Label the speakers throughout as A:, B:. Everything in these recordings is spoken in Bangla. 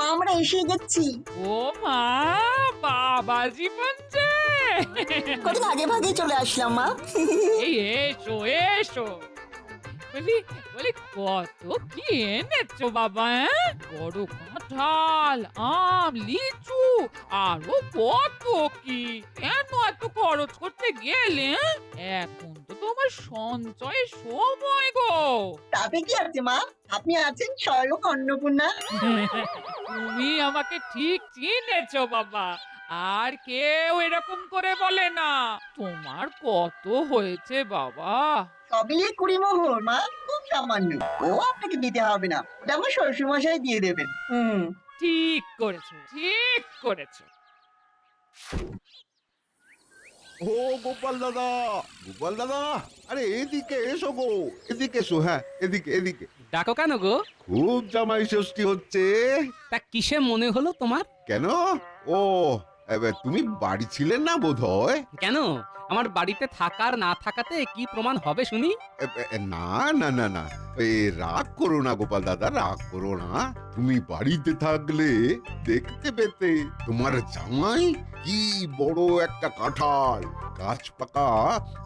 A: মা আমরা এসে গেছি।
B: ও মা, বাবাজি বলছে।
A: কত আগে ভাগে চলে আসলাম মা।
B: এই এসো এসো। বলি বলি কত কি এনেছো বাবা? বড় কাঁঠাল, আম, লিচু, আরো কত কি। কেন এত খরচ করতে গেলে? এখন তো তোমার সঞ্চয় সময় গো।
A: তাতে কি আছে মা, আপনি আছেন স্বয়ং অন্নপূর্ণা।
B: তুমি আমাকে ঠিক চিনেছো বাবা। আর কেউ এরকম করে বলে না। তোমার কত হয়েছে বাবা?
A: সব মিলিয়ে 20 মোহর মা, খুব সামান্য। ও আপনাকে দিতে হবে না, ওটা আমার শ্বশুরমশাই দিয়ে দেবেন।
B: ঠিক করেছো, ঠিক করেছো।
C: ও গোপাল দাদা, গোপাল দাদা, আরে এদিকে এসো গো, এদিকে এসো। হ্যাঁ, এদিকে এদিকে।
D: ডাকো কেন গো?
C: খুব জামাই ষষ্ঠী হচ্ছে।
D: তা কিসে মনে হলো তোমার?
C: কেন? ও, এবার তুমি বাড়ি ছিলে না বোধহয়।
D: কেন? আমার বাড়িতে থাকার না থাকাতে কি প্রমাণ হবে শুনি?
C: না না না না, এই রাগ করো না গোপাল দাদা, রাগ করো না। তুমি বাড়িতে থাকলে দেখতে পেতে তোমার জামাই কি বড় একটা কাঁঠাল, গাছ পাকা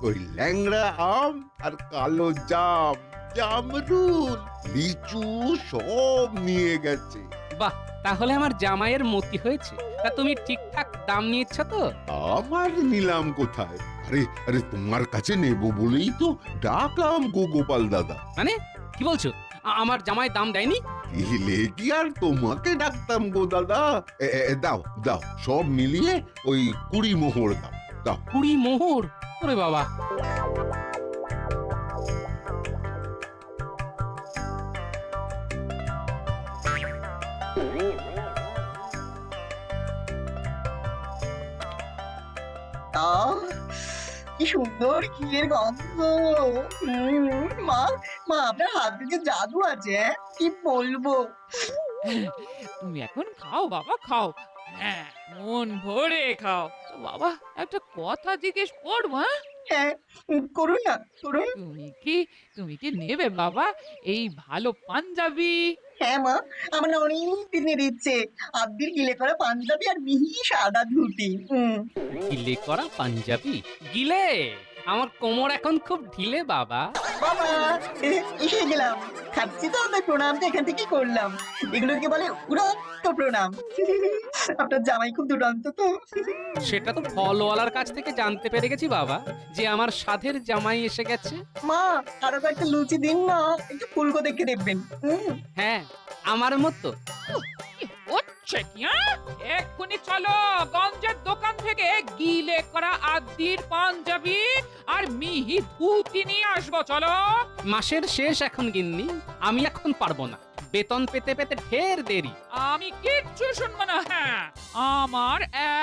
C: ওই ল্যাংড়া আম আর কালো জাম, জামরুল, লিচু সব নিয়ে গেছে।
D: বাহ, তাহলে আমার জামাইয়ের মতি হয়েছে। তা তুমি ঠিকঠাক দাম নিয়েছ তো?
C: আমার নিলাম কোথায়? আরে আরে তোমার কাছে নেব বলেই তো ডাকলাম গো গোপাল দাদা।
D: মানে কি বলছো? আমার জামাই দাম দেয়নি?
C: দিলে কি আর তোমাকে ডাকতাম গো দাদা। দাও দাও, সব মিলিয়ে ওই 20 মোহর দাও, দাও।
D: 20 মোহর? ওরে বাবা!
A: আহ, কি সুন্দর ক্ষীরের গন্ধ। মা, মা আপনার হাত থেকে জাদু আছে, কি বলবো।
B: তুমি এখন খাও বাবা, খাও। হ্যাঁ, মন ভরে খাও। তো বাবা, একটা কথা জিজ্ঞেস করবো? হ্যাঁ,
A: হ্যাঁ, করুন না, করুন।
B: তুমি কি নেবে বাবা এই ভালো পাঞ্জাবি?
A: হ্যাঁ মা, আমার না অনেক দিনের ইচ্ছে, আব্দির গিলে করা পাঞ্জাবি আর মিহি সাদা ধুতি।
D: গিলে করা পাঞ্জাবি? গিলে? আমার কোমর এখন খুব ঢিলে বাবা।
A: বাবা, এসে গেলাম। খাচ্ছি তো, তাই প্রণামটা এখান থেকে করলাম। এগুলোকে বলে উড়ন্ত প্রণাম। আপনার জামাই খুব দুরন্ত তো।
D: সেটা তো ফলওয়ালার কাছ থেকে জানতে পেরে গেছি বাবা, যে আমার সাধের জামাই এসে গেছে।
A: মা, আরো কয়েকটা লুচি দিন না, একটু ফুলকো দেখে দেখবেন।
D: হ্যাঁ, আমার মতো।
B: কি হচ্ছে কি? এক্ষুনি চলো গঞ্জের দোকান থেকে গিলে করা আদির পাঞ্জাবি আর মিহি ধুতি নিয়ে আসবো, চলো।
D: মাসের শেষ এখন গিন্নি, আমি এখন পারবো না। বেতন পেতে পেতে ঢের দেরি।
B: আমি কিচ্ছু শুনবো না। হ্যাঁ, আমার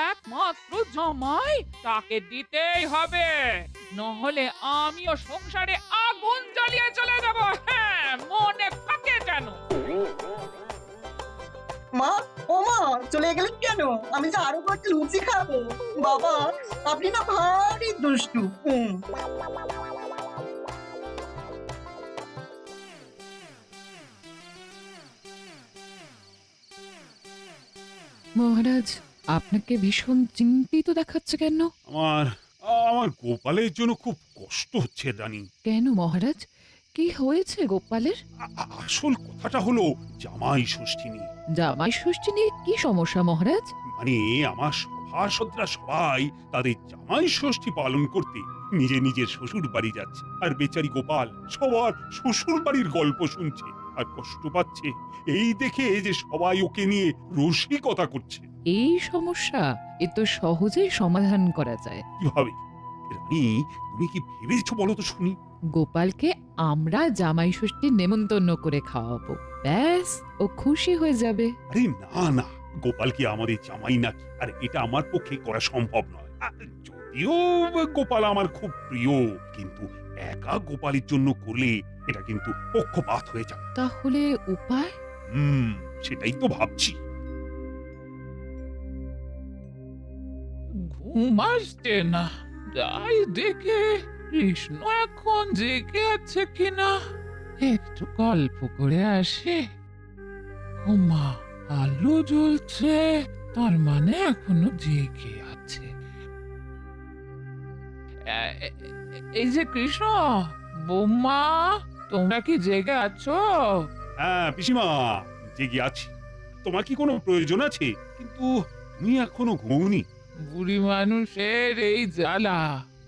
B: একমাত্র জামাই, তাকে দিতেই হবে, নহলে আমিও সংসারে আগুন জ্বালিয়ে চলে যাব। হ্যাঁ, মনে থাকে যেন।
A: মা, ও মা, চলে গেলেন কেন? আমি যে আরো কয়েকটা লুচি খাবো। বাবা, আপনি না ভারী দুষ্টু।
E: মহারাজ, আপনাকে ভীষণ চিন্তিত দেখাচ্ছে কেন?
F: আমার আমার গোপালের জন্য খুব কষ্ট হচ্ছে রানী।
E: কেন মহারাজ, কি হয়েছে গোপালের?
F: আসল কথাটা হলো জামাই ষষ্ঠী নিয়ে।
E: জামাই ষষ্ঠী নিয়ে কি সমস্যা মহারাজ?
F: মানে আমার সভাসদরা সবাই তাদের জামাই ষষ্ঠী পালন করতে নিজে নিজের শ্বশুর বাড়ি যাচ্ছে, আর বেচারি গোপাল সবার শ্বশুর বাড়ির গল্প শুনছে আর কষ্ট পাচ্ছে এই দেখে যে সবাই ওকে নিয়ে রসিকতা করছে।
E: এই সমস্যা এ তো সহজেই সমাধান করা যায়।
F: কিভাবে রানী, তুমি কি ভেবেছো বলো তো শুনি?
E: গোপালকে আমরা জামাই ষষ্ঠীর নেমন্তন্ন করে খাওয়াবো, ব্যাস ও খুশি হয়ে যাবে।
F: আরে না না, গোপাল কি আমাদের জামাই নাকি? আর এটা আমার পক্ষে করা সম্ভব নয়। যদিও গোপাল আমার খুব প্রিয়, কিন্তু একা গোপালের জন্য করলে এটা কিন্তু পক্ষপাত হয়ে যাবে।
E: তাহলে উপায়?
F: সেটাই তো ভাবছি।
B: ঘুম আসছে না, যাই দেখে কৃষ্ণ এখন জেগে আছে কিনা, একটু গল্প করে আসে। ওমা,
G: আলো জ্বলছে, তার মানে এখনো জেগে আছে। এই যে কৃষ্ণ, বৌমা, তোমরা কি জেগে আছো?
F: হ্যাঁ পিসিমা, জেগে আছি। তোমার কি কোনো প্রয়োজন আছে? কিন্তু তুমি এখনো ঘুমোনি।
G: বুড়ি মানুষের এই জ্বালা,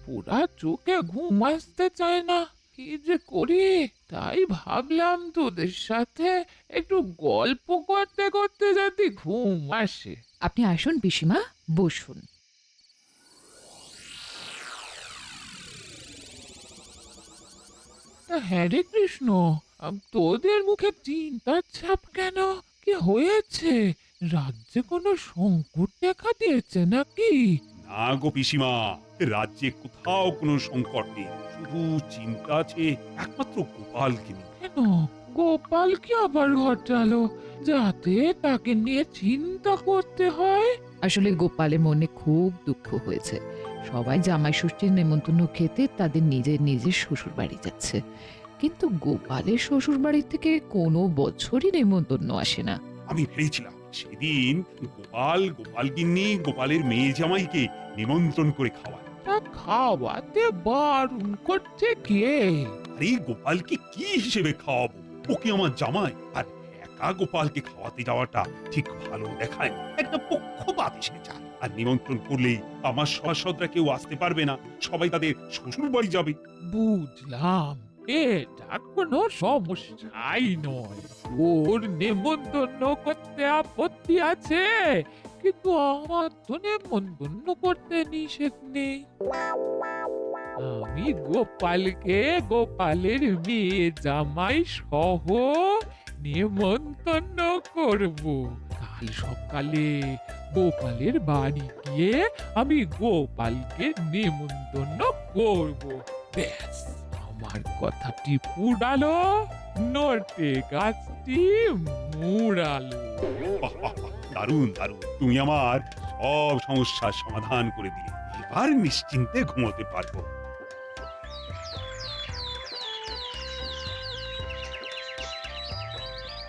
G: পুরা চোখে ঘুম আসতে চায় না। কি যে করি, তাই ভাবলাম তোদের সাথে একটু গল্প করতে করতে যাতে ঘুম আসে।
E: আপনি আসুন পিসিমা, বসুন।
G: হ্যাঁ রে কৃষ্ণ, তোদের মুখে চিন্তার ছাপ কেন? কি হয়েছে? রাজ্যে কোনো সংকট দেখা দিয়েছে নাকি?
F: না গো পিসিমা, রাজ্যে কোথাও কোনো সংকট নেই। শুধু চিন্তা আছে একমাত্র গোপালকে নিয়ে।
G: কেন, গোপাল কি আবার ঘটালো যাতে তাকে নিয়ে চিন্তা করতে হয়?
E: আসলে গোপালের মনে খুব দুঃখ হয়েছে। সবাই জামাই ষষ্ঠীর নেমন্তন্ন খেতে তাদের নিজের নিজের শ্বশুর বাড়ি যাচ্ছে, কিন্তু গোপালের শ্বশুর বাড়ি থেকে কোনো বছরই নেমন্তন্ন আসে না।
F: আমি ভেবেছিলাম সেদিন গোপালগিন্নি গোপালের মেয়ে জামাইকে নিমন্ত্রণ করে খাওয়ায়।
G: তা খাওয়াতে বারণ করছে কে?
F: আরে গোপালকে কি হিসেবে খাওয়াবো? ওকে আমার জামাই, আর একা গোপালকে খাওয়াতে যাওয়াটা ঠিক ভালো দেখায় না। একটা পক্ষপাত এসে যায়। আর নিমন্ত্রণ করলেই আমার সহসদরা কেউ আসতে পারবে না, সবাই তাদের শ্বশুর বাড়ি যাবে।
G: বুঝলাম, এটা কোনো সমস্যাই নয়। ওর নেমন্তন্ন করতে আপত্তি আছে, কিন্তু আমার তো নেমন্তন্ন করতে নিষেধ নেই। আমি গোপালকে গোপালের মেয়ে জামাই সহ নেমন্তন্ন করব। কাল সকালে গোপালের বাড়ি গিয়ে আমি গোপালকে নেমন্তন্ন করব। ব্যাস, আমার কথাটি পুরালো, নড়তে গাছটি মুড়ালো।
F: বাহ, বাহ, বাহ, দারুণ দারুণ, তুমি আমার সব সমস্যার সমাধান করে দিলে। এবার নিশ্চিন্তে ঘুমোতে পারবো।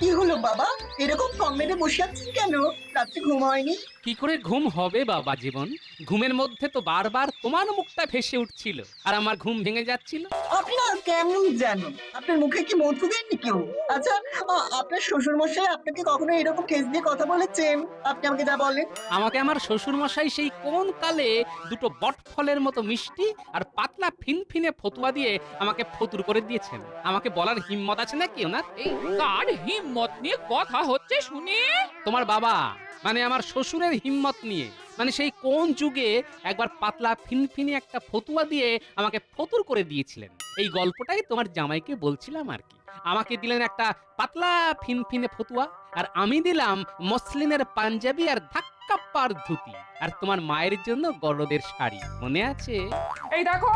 A: কি হলো বাবা, এরকম কম মেরে বসে আছেন কেন? রাত্রে ঘুম হয়নি?
D: কি করে ঘুম হবে বাবা জীবন? ঘুমের মধ্যে তো বারবার তোমার মুখটা ভেসে উঠছিল, আর আমার ঘুম ভেঙে যাচ্ছিল।
A: আপনি না কেমন জানো, আপনার মুখে কি মধু দেননি কেউ? আচ্ছা, আপনার শ্বশুর মশাই আপনাকে কখনো এরকম ঠেস দিয়ে কথা বলেছেন? আপনি আমাকে যা বলেন।
D: আমাকে আমার শ্বশুর মশাই সেই কোন কালে দুটো বট ফলের মতো মিষ্টি আর পাতলা ফিনফিনে ফতুয়া দিয়ে আমাকে ফতুর করে দিয়েছেন। আমাকে বলার হিম্মত আছে নাকি ওনার?
B: এই কার হিম্মত নিয়ে কথা হচ্ছে শুনি?
D: তোমার বাবা, মানে আমার শ্বশুরের হিম্মত নিয়ে। মানে সেই কোন যুগে একবার পাতলা ফিনফিনে একটা ফতুয়া দিয়ে আমাকে ফতুর করে দিয়েছিলেন। এই গল্পটাই তোমার জামাইকে বলছিলাম আর কি। আমাকে দিলেন একটা পাতলা ফিনফিনে ফতুয়া, আর আমি দিলাম মসলিনের পাঞ্জাবি আর ধাক্কাপ্পার ধুতি, আর তোমার মায়ের জন্য গরদের শাড়ি। মনে আছে?
B: এই দেখো,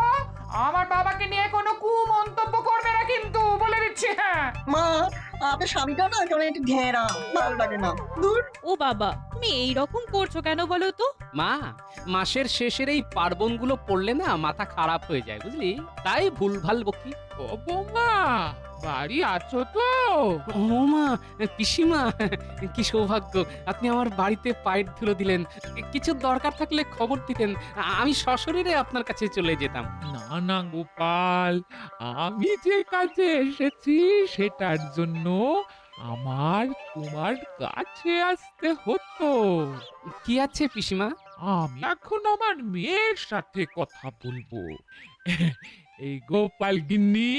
B: আমার বাবাকে নিয়ে কোনো কুমন্তব্য করবে না কিন্তু, বলে দিচ্ছি। হ্যাঁ,
A: মা, আপনার স্বামীটা না কেমন একটু ঘেরা, ভালো লাগে না। দূর।
H: ও বাবা, তুমি এই রকম করছো কেন বলো তো?
D: মা, মাসের শেষের এই পার্বণগুলো পড়লে না মাথা খারাপ হয়ে যায়, বুঝলি? তাই ভুলভাল বকি।
G: ও বৌমা, বাড়ি আছো তো?
D: ও মা, পিসিমা, কি সৌভাগ্য, আপনি আমার বাড়িতে পায়ের ধুলো দিলেন। কিছু দরকার থাকলে খবর দিতেন, আমি সশরীরে আপনার কাছে চলে যেতাম।
G: না না গোপাল, আমি যে কাজে এসেছি সেটার জন্য আমার তোমার কাছে আসতে হতো।
D: কি আছে পিসিমা?
G: আমি এখন আমার মেয়ের সাথে কথা বলবো। এই গোপাল গিন্নি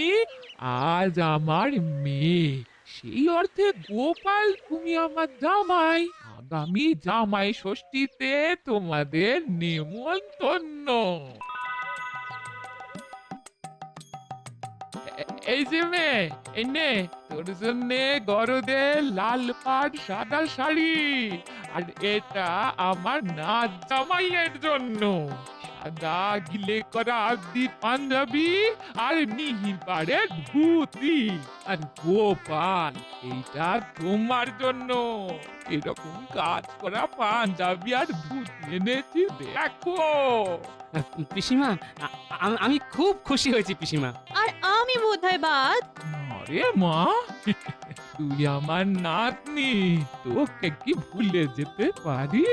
G: আজ আমার মেয়ে, সেই অর্থে গোপাল তুমি আমার জামাই। আগামী জামাই ষষ্ঠীতে তোমাদের নেমন্তন্ন। এই যে মেয়ে, এই নে তোর জন্য গরদের লাল পাড় সাদা শাড়ি, আর এটা আমার নাচ জামাইয়ের জন্য সাদা গিলে করা আদি পাঞ্জাবি আর মিহি পাড়ের ধুতি। আর গোপাল, এইটা তোমার জন্য এরকম কাজ করা পাঞ্জাবি আর ধুতি এনেছি, দেখো।
D: পিসিমা, আমি খুব খুশি হয়েছি পিসিমা।
H: আর আমি বোধহয় বাদ।
G: আরে মা, তুই আমার নাতনি, তোকে কি ভুলে যেতে পারি?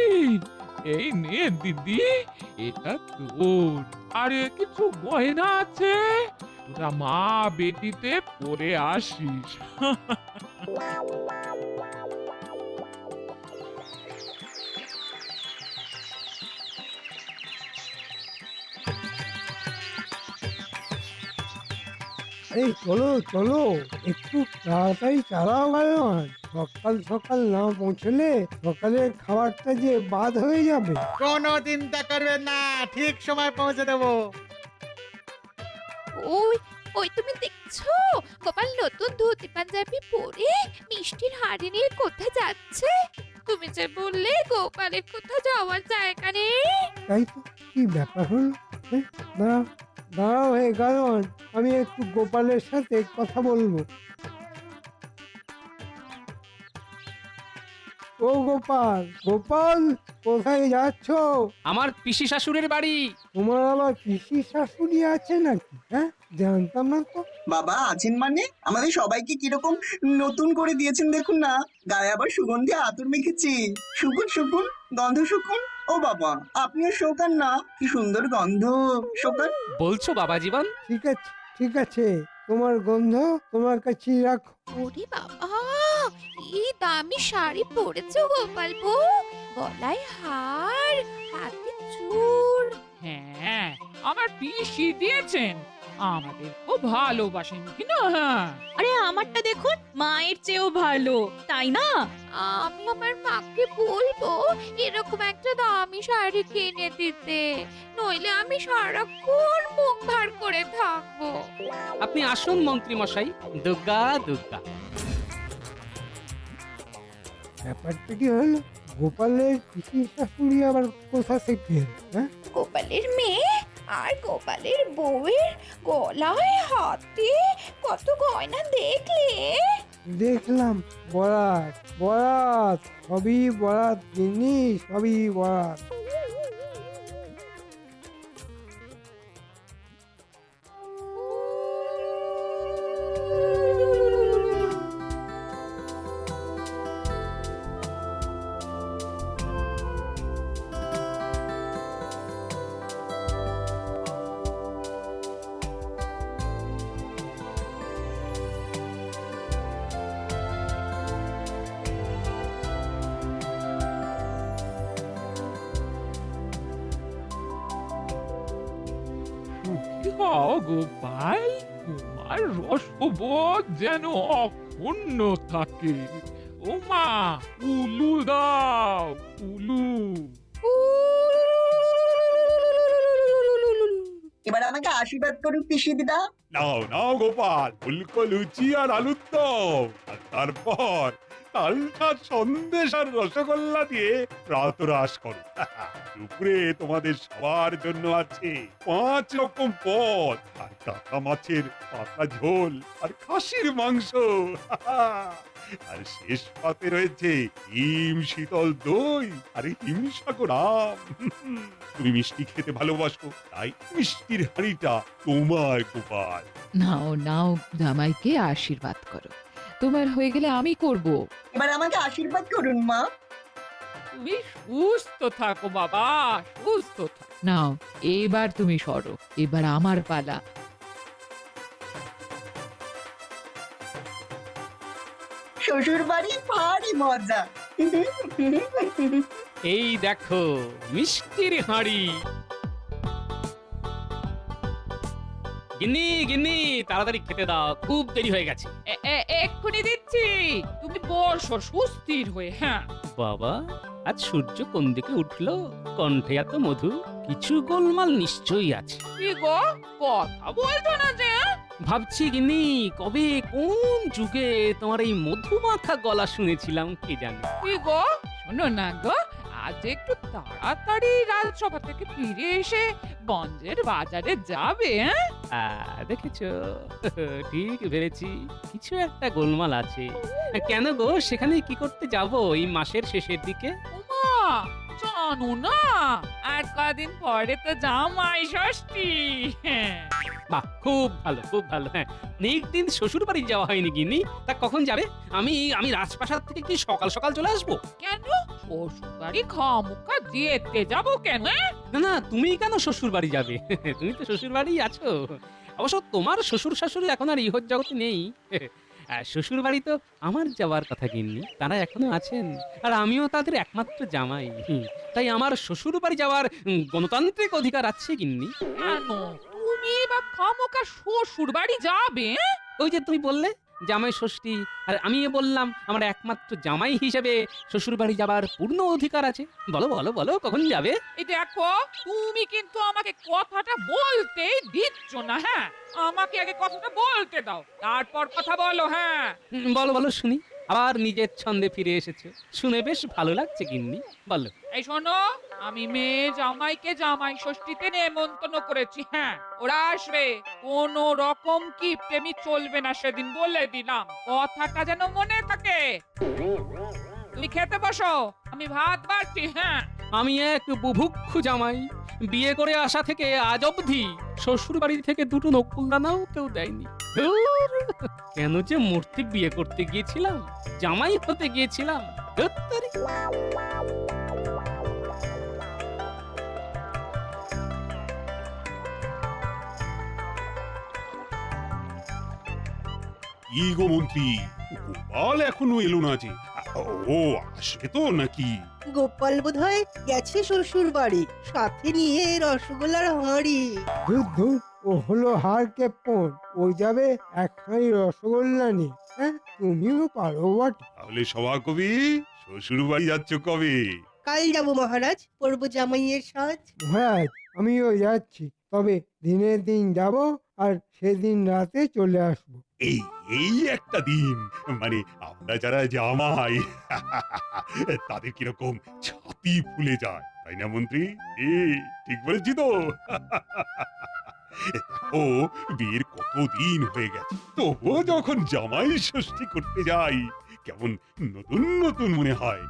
G: এই নে দিদি, এটা তোর। আরে কিছু গয়না আছে, তোরা মা বেটিতে পরে আসিস।
I: এই চলো চলো, একটু তাড়াতাড়ি চালাও গাড়ি। সকাল সকাল না পৌঁছলে সকালের খাবারটা যে বাদ হয়ে যাবে।
J: কোনো চিন্তা করবেন না, ঠিক সময় পৌঁছে দেবো।
K: ওই ওই তুমি দেখছো গোপাল নতুন ধুতি পাঞ্জাবি পরে মিষ্টির হাড়ি নিয়ে কোথায় যাচ্ছে? তুমি যে বললে গোপালের কোথাও যাওয়ার জায়গা নেই।
I: তাই তো, কি ব্যাপার হলো? দাঁড়াও দাঁড়াও হে গায়ন, আমি একটু গোপালের সাথে কথা বলবো। ও গোপাল, গোপাল কোথায় যাচ্ছ?
D: আমার পিসি শাশুড়ির বাড়ি।
I: তোমার আবার পিসি শাশুড়ি আছে নাকি? হ্যাঁ, জানতাম না তো।
A: বাবা আছেন মানে? আমাদের সবাইকে কিরকম নতুন করে দিয়েছেন দেখুন না, গায়ে আবার সুগন্ধি আতর মেখেছি। শুকুন শুকুন, গন্ধ শুকুন। ও বাবা, আপনিও শোকান না, কি সুন্দর গন্ধ, শোকান।
D: বলছো বাবা জীবন?
I: ঠিক আছে ঠিক আছে, তোমার গন্ধ তোমার কাছেই রাখো।
K: ওরে বাবা, এই দামি শাড়ি পরেছো গোপাল বউ, গলায় হার, হাতে চূড়।
B: হ্যাঁ, আমার পিসি দিয়েছেন, আমাদের খুব ভালোবাসেন কিনা। হ্যাঁ,
H: আরে আমারটা দেখুন, মায়ের চেয়েও ভালো, তাই না?
K: আমি আমার মাকে বলবো এরকম একটা দামি শাড়ি কিনে দিতে, নইলে আমি সারাক্ষণ মুখ ভার করে থাকবো।
D: আপনি আসুন মন্ত্রী মশাই। দুর্গা দুর্গা।
I: ব্যাপারটা কি হলো? গোপালের পিসি শাশুড়ি আবার কোথা থেকে এলো? হ্যাঁ,
K: গোপালের মেয়ে আর গোপালের বউয়ের গলায় হাতে কত গয়না দেখলে?
I: দেখলাম, বরাত বরাত, সবই বরাত জিনিস, সবই বরাত।
G: সুখী হও গোপাল, তোমার রসবোধ যেন অক্ষুণ্ণ থাকে। ও মা, উলু দাও, উলু।
A: এবার আমাকে আশীর্বাদ করুন পিসি দিদা।
F: নাও নাও গোপাল, ফুলকো লুচি আর আলুর দম, আর তারপর তালটা সন্দেশ আর রসগোল্লা দিয়ে প্রাতরাশ করো। দুপুরে তোমাদের সবার জন্য আছে 5 রকম পদ, আর কাঁচা মাছের পাতলা ঝোল, আর খাসির মাংস। আর শেষ পাতে রয়েছে হিম শীতল দই আর হিমসাগর আম। তুমি মিষ্টি খেতে ভালোবাসো, তাই মিষ্টির হাঁড়িটা তোমার গোপাল।
E: নাও নাও, জামাইকে আশীর্বাদ করো। তোমার হয়ে গেলে আমি করব।
A: এবার আমাকে আশীর্বাদ করুন মা।
B: তুমি সুস্থ থাকো বাবা, সুস্থ থাকো।
E: নাও, এবার তুমি সরো, এবার আমার পালা।
A: শ্বশুর বাড়ি ভারী মজা।
D: এই দেখো মিষ্টির হাঁড়ি। গিন্নি গিন্নি, তাড়াতাড়ি খেতে দাও, খুব দেরি হয়ে গেছে।
B: এক্ষুনি দিচ্ছি, তুমি বসো সুস্থির হয়ে। হ্যাঁ
D: বাবা, আজ সূর্য কোন দিকে উঠলো? কণ্ঠে এত মধু, কিছু গোলমাল নিশ্চয়ই আছে।
B: কি গো, কথা বলছো না যে?
D: ভাবছি গিন্নি, কবে কোন যুগে তোমার এই মধুমাখা গলা শুনেছিলাম কে জানে।
B: কি গো, শোনো না গো, আজ একটু তাড়াতাড়ি রাজসভা থেকে ফিরে এসে গঞ্জের বাজারে যাবে।
D: দেখেছো, ঠিক ভেবেছি, কিছু একটা গোলমাল আছে। কেন গো, সেখানে কি করতে যাব এই মাসের শেষের দিকে?
B: ওমা, জানো না আর কদিন পরে তো জামাই ষষ্ঠী।
D: বাহ, খুব ভালো খুব ভালো। হ্যাঁ, অনেকদিন শ্বশুর বাড়ি যাওয়া হয়নি গিন্নি। তা কখন যাবে? আমি আমি রাজপ্রাসাদ থেকে কি সকাল সকাল চলে আসবো?
B: কেন শ্বশুর বাড়ি খামুখা যেতে যাবো কেন?
D: না না, তুমি কেন শ্বশুর বাড়ি যাবে? তুমি তো শ্বশুর বাড়ি আছো। অবশ্য তোমার শ্বশুর শাশুড়ি এখন আর ইহর জগতে নেই। শ্বশুর বাড়ি তো আমার যাওয়ার কথা গিন্নি, তারা এখনো আছেন, আর আমিও তাদের একমাত্র জামাই। তাই আমার শ্বশুর বাড়ি যাওয়ার গণতান্ত্রিক অধিকার আছে গিন্নি।
B: কেন তুমি বা খামুখা শ্বশুর বাড়ি যাবে?
D: ওই যে তুমি বললে জামাই ষষ্ঠী, আর আমি বললাম আমার একমাত্র জামাই হিসেবে শ্বশুর বাড়ি যাবার পূর্ণ অধিকার আছে। বলো বলো বলো, কখন যাবে?
B: এই দেখো, তুমি কিন্তু আমাকে কথাটা বলতেই দিচ্ছ না। হ্যাঁ, আমাকে আগে কথাটা বলতে দাও, তারপর কথা বলো। হ্যাঁ
D: বলো বলো শুনি। আবার নিজের ছন্দে ফিরে এসেছে, শুনে বেশ ভালো লাগছে গিন্নি, বলো।
B: এই শোনো, আমি মেয়ে জামাইকে জামাই ষষ্ঠীতে নেমন্তন্ন করেছি। হ্যাঁ, ওরা আসবে। কোন রকম কি প্রেমী চলবে না, সেদিন বলে দিলাম। কথাটা যেন মনে থাকে। তুমি খেতে বসো, আমি ভাত বাড়ছি। হ্যাঁ,
D: আমি এক বুভুক্ষু জামাই, বিয়ে করে আসা থেকে আজ অবধি শ্বশুর বাড়ি থেকে দুটো নকুলদানাও কেউ দেয়নি। ধুর, কেন যে মূর্তি বিয়ে করতে গিয়েছিলাম, জামাই হতে গিয়েছিলাম। ধুর, তারি।
F: কি গো মন্ত্রী, গোপাল এখনো এলো না যে? ও আসবে তো নাকি?
L: গোপাল বোধহয় গেছে শ্বশুর বাড়ি, সাথে নিয়ে রসগোল্লার হাঁড়ি।
I: ধুর ধুর, ও হলো হার কেপন, ও যাবে একখানি রসগোল্লা নিয়ে। হ্যাঁ, তুমিও পারো বটে।
F: তাহলে সভা কবি, শ্বশুর বাড়ি যাচ্ছ কবে?
L: কাল যাবো মহারাজ, পরবো জামাইয়ের সাজ।
I: মহারাজ, আমিও যাচ্ছি, তবে দিনের দিন যাব আর সেদিন রাতে চলে আসবো।
F: এই এই একটা দিন, মানে আমরা যারা জামাই তাদের কিরকম ছাতি ফুলে যায়, তাই না মন্ত্রী? ঠিক বলেছি তো? দেখো, বিয়ের কতদিন হয়ে গেছে, তবুও যখন জামাই ষষ্ঠী করতে যাই কেমন নতুন নতুন মনে হয়।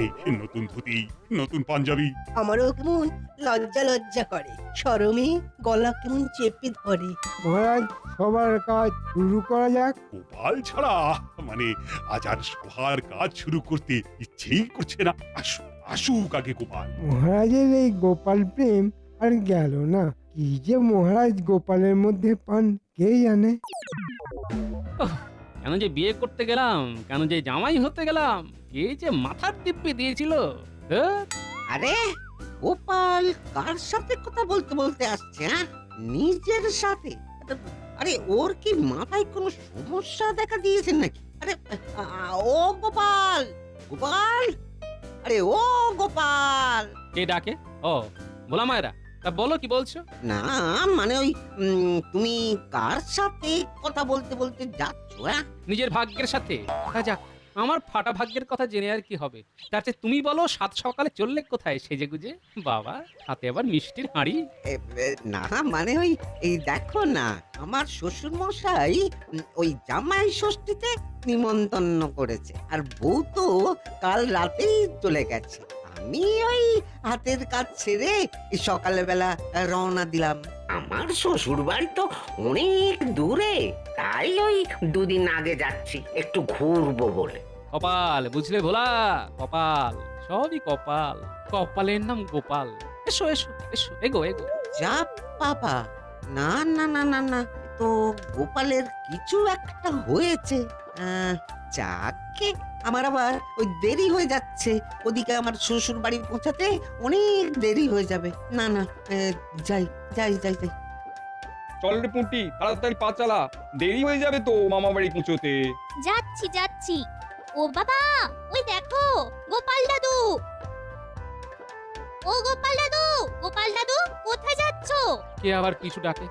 F: এই নতুন ধুতি, নতুন পাঞ্জাবি।
L: আমারও কেমন লজ্জা লজ্জা করে, শরমে গলা কেমন চেপে ধরে।
I: মহারাজ, সবার কাজ শুরু করা যাক।
F: গোপাল ছাড়া মানে আজ আর সবার কাজ শুরু করতে ইচ্ছেই করছে না। আসুক আগে গোপাল।
I: মহারাজের এই গোপাল প্রেম আর গেল না। কি যে মহারাজ গোপালের মধ্যে পান কে জানে।
D: কেন যে বিয়ে করতে গেলাম, কেন যে জামাই হতে গেলাম, কে যে মাথার দিব্যি দিয়েছিল। ধুর।
M: আরে গোপাল কার সাথে কথা বলতে বলতে আসছে? হ্যাঁ, নিজের সাথে? আরে ওর কি মাথায় কোনো সমস্যা দেখা দিয়েছে নাকি? আরে ও গোপাল, গোপাল, আরে ও গোপাল।
D: কে ডাকে? ও, বলা মায়েরা, তা বলো, কি বলছো?
M: না মানে ওই তুমি কার সাথে কথা বলতে বলতে যাচ্ছ? হ্যাঁ,
D: নিজের ভাগ্যের সাথে। তা যাক, আমার ফাটা ভাগ্যের কথা জেনে আর কি হবে। তার চেয়ে তুমি বলো, সাত সকালে চললে কোথায় সেজে গুজে? বাবা, হাতে আবার মিষ্টির হাঁড়ি।
M: না মানে ওই এই দেখো না, আমার শ্বশুর মশাই ওই জামাই ষষ্ঠীতে নিমন্ত্রণ করেছে, আর বউ তো কাল রাতেই চলে গেছে। আমি ওই হাতের কাজ ছেড়ে সকালবেলা রওনা দিলাম।
N: আমার শ্বশুর বাড়ি তো অনেক দূরে, তাই ওই দুদিন আগে যাচ্ছি একটু ঘুরবো বলে।
D: কপাল, বুঝলে ভোলা, কপাল, সবই কপাল। কপালের নাম গোপাল। এসো এসো এসো, এগো এগো।
M: যা বাবা, না না না না না, তো গোপালের কিছু একটা হয়েছে। যাকে আমার আবার ওই দেরি হয়ে যাচ্ছে, ওদিকে আমার শ্বশুর বাড়ি পৌঁছাতে অনেক দেরি হয়ে যাবে। না না, যাই যাই যাই যাই।
O: চল রে পুঁটি, তাড়াতাড়ি পা চালা, দেরি হয়ে যাবে তো মামা বাড়ি পৌঁছতে।
K: যাচ্ছি যাচ্ছি। ও বাবা, ওই দেখো গোপাল দাদু। ও গোপাল দাদু, গোপাল দাদু, কোথায় যাচ্ছো?
D: কে আবার কিছু ডাকে?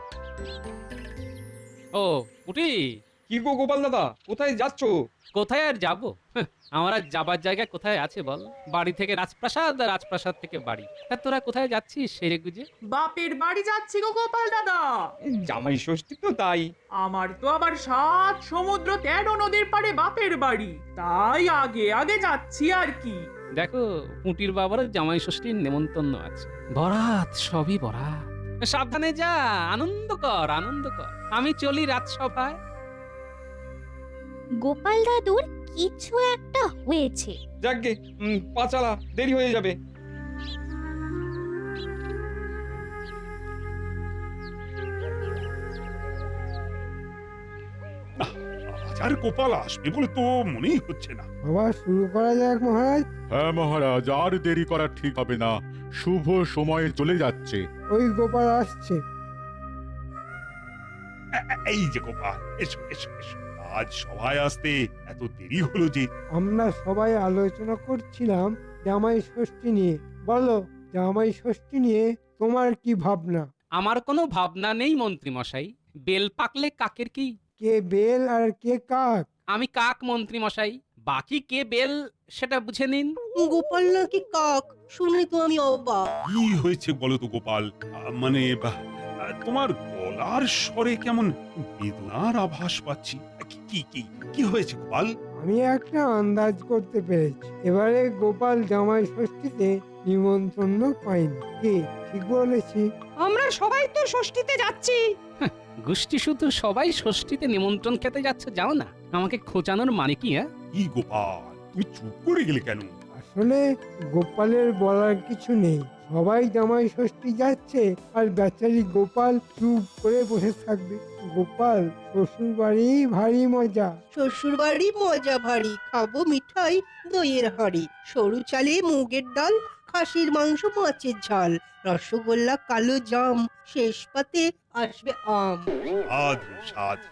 D: ও পুটি।
O: কি গো গোপাল দাদা, কোথায় যাচ্ছ?
D: কোথায় আর যাবো? আমার আর যাবার জায়গা কোথায় আছে বল? বাড়ি থেকে রাজপ্রাসাদ, আর রাজপ্রাসাদ থেকে বাড়ি। তা তোরা কোথায় যাচ্ছিস সেরে গুজে?
P: বাপের বাড়ি যাচ্ছি গো গোপাল দাদা।
O: জামাই ষষ্ঠী তো, তাই।
P: আমার তো আবার 7 সমুদ্র 13 নদীর পারে বাপের বাড়ি, তাই আগে আগে যাচ্ছি আর কি।
D: দেখো পুঁটির বাবার জামাই ষষ্ঠীর নেমন্তন্ন আছে, বরাত, সবই বরাত। সাবধানে যা, আনন্দ কর আনন্দ কর। আমি চলি রাজসভায়।
H: গোপাল দাদুর কিছু একটা হয়েছে।
O: যাকগে, পা চালা, দেরি হয়ে যাবে।
F: আজ আর গোপাল আসবে বলে তো মনেই হচ্ছে না।
I: আবার শুরু করা যাক মহারাজ।
Q: হ্যাঁ মহারাজ, আর দেরি করা ঠিক হবে না, শুভ সময়ে চলে যাচ্ছে।
I: ওই গোপাল আসছে।
F: এই যে গোপাল, এসো এসো এসো। আজ সভায় আসতে এত দেরি হলো যে?
I: আমরা সবাই আলোচনা করছিলাম জামাই ষষ্ঠী নিয়ে। বলো, জামাই ষষ্ঠী নিয়ে তোমার কি ভাবনা?
D: আমার কোনো ভাবনা নেই মন্ত্রী মশাই। বেল পাকলে কাকের কি?
I: কে বেল আর কে কাক?
D: আমি কাক মন্ত্রী মশাই, বাকি কে বেল সেটা বুঝে নিন।
L: গোপাল নাকি কাক, শুনে তো আমি অবাক।
F: কি হয়েছে বলো তো গোপাল? মানে তোমার গলার স্বরে কেমন বেদনার আভাস পাচ্ছি। কি কি কি হয়েছে গোপাল?
I: আমি একটা আন্দাজ করতে পেরেছি। এবারে গোপাল জামাই ষষ্ঠীতে নিমন্ত্রণ পাইনি। কি ঠিক বলেছি?
P: আমরা সবাই তো ষষ্ঠীতে যাচ্ছি।
D: গোষ্ঠী শুধু সবাই ষষ্ঠীতে নিমন্ত্রণ খেতে যাচ্ছে, যাও না। আমাকে খোঁচানোর মানে কি?
F: কি গোপাল, তুমি চুপ করে গেলে কেন?
I: আসলে গোপালের বলার কিছু নেই। সবাই জামাই ষষ্ঠী যাচ্ছে আর বেচারি গোপাল চুপ করে বসে থাকবে। গোপাল, শ্বশুর বাড়ি ভারী মজা।
L: শ্বশুর বাড়ি মজা ভারী, খাবো মিঠাই দইয়ের হাঁড়ি, সরু চালে মুগের ডাল, খাসির মাংস মাছের ঝাল, রসগোল্লা কালো জাম, শেষ পাতে আসবে আম।
F: সাধু সাধু।